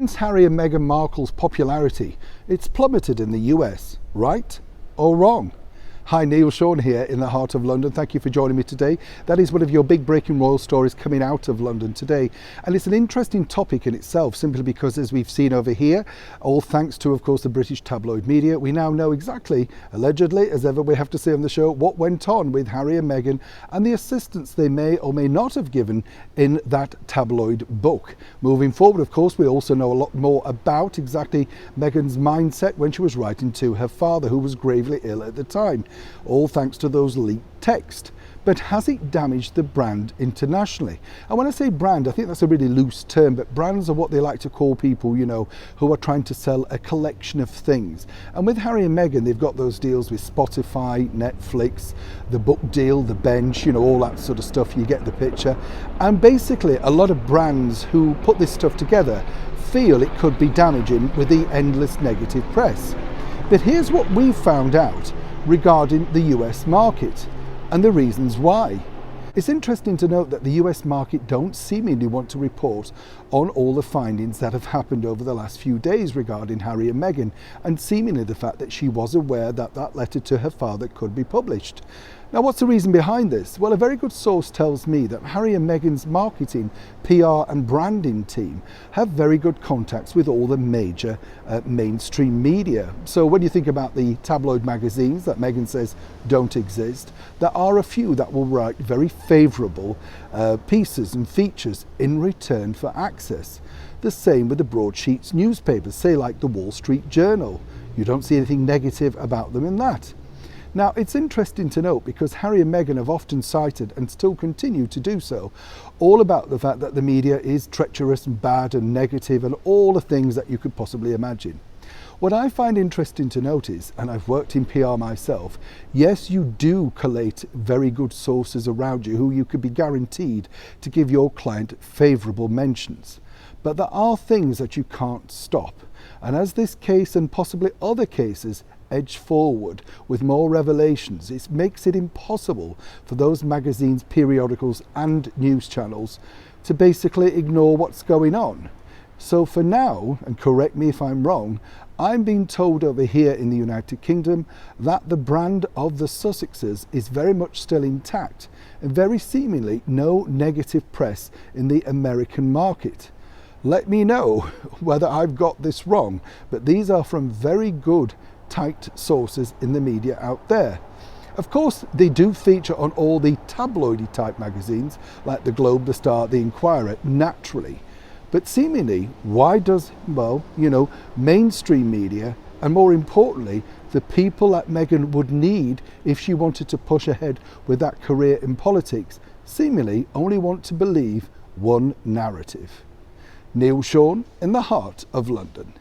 Prince Harry and Meghan Markle's popularity, it's plummeted in the US, right or wrong? Hi, Neil Sean here in the heart of London. Thank you for joining me today. That is one of your big breaking royal stories coming out of London today. And it's an interesting topic in itself, simply because, as we've seen over here, all thanks to, of course, the British tabloid media, we now know exactly, allegedly, as ever we have to say on the show, what went on with Harry and Meghan and the assistance they may or may not have given in that tabloid book. Moving forward, of course, we also know a lot more about exactly Meghan's mindset when she was writing to her father, who was gravely ill at the time. All thanks to those leaked texts. But has it damaged the brand internationally? And when I say brand, I think that's a really loose term, but brands are what they like to call people, you know, who are trying to sell a collection of things. And with Harry and Meghan, they've got those deals with Spotify, Netflix, the book deal, the bench, you know, all that sort of stuff. You get the picture. And basically, a lot of brands who put this stuff together feel it could be damaging with the endless negative press. But here's what we found out regarding the US market and the reasons why. It's interesting to note that the US market don't seemingly want to report on all the findings that have happened over the last few days regarding Harry and Meghan, and seemingly the fact that she was aware that that letter to her father could be published. Now, what's the reason behind this? Well, a very good source tells me that Harry and Meghan's marketing, PR and branding team have very good contacts with all the major mainstream media. So when you think about the tabloid magazines that Meghan says don't exist, there are a few that will write very favourable pieces and features in return for access. The same with the broadsheets newspapers, say like the Wall Street Journal. You don't see anything negative about them in that. Now, it's interesting to note, because Harry and Meghan have often cited, and still continue to do so, all about the fact that the media is treacherous and bad and negative and all the things that you could possibly imagine. What I find interesting to note is, and I've worked in PR myself, yes, you do collate very good sources around you who you could be guaranteed to give your client favourable mentions. But there are things that you can't stop. And as this case and possibly other cases edge forward with more revelations, it makes it impossible for those magazines, periodicals and news channels to basically ignore what's going on. So for now, and correct me if I'm wrong, I'm being told over here in the United Kingdom that the brand of the Sussexes is very much still intact, and very seemingly no negative press in the American market. Let me know whether I've got this wrong, but these are from very good tight sources in the media out there. Of course, they do feature on all the tabloidy type magazines like the Globe, the Star, the Inquirer, naturally. But seemingly, why does, well, you know, mainstream media, and more importantly, the people that Meghan would need if she wanted to push ahead with that career in politics, seemingly only want to believe one narrative? Neil Sean in the heart of London.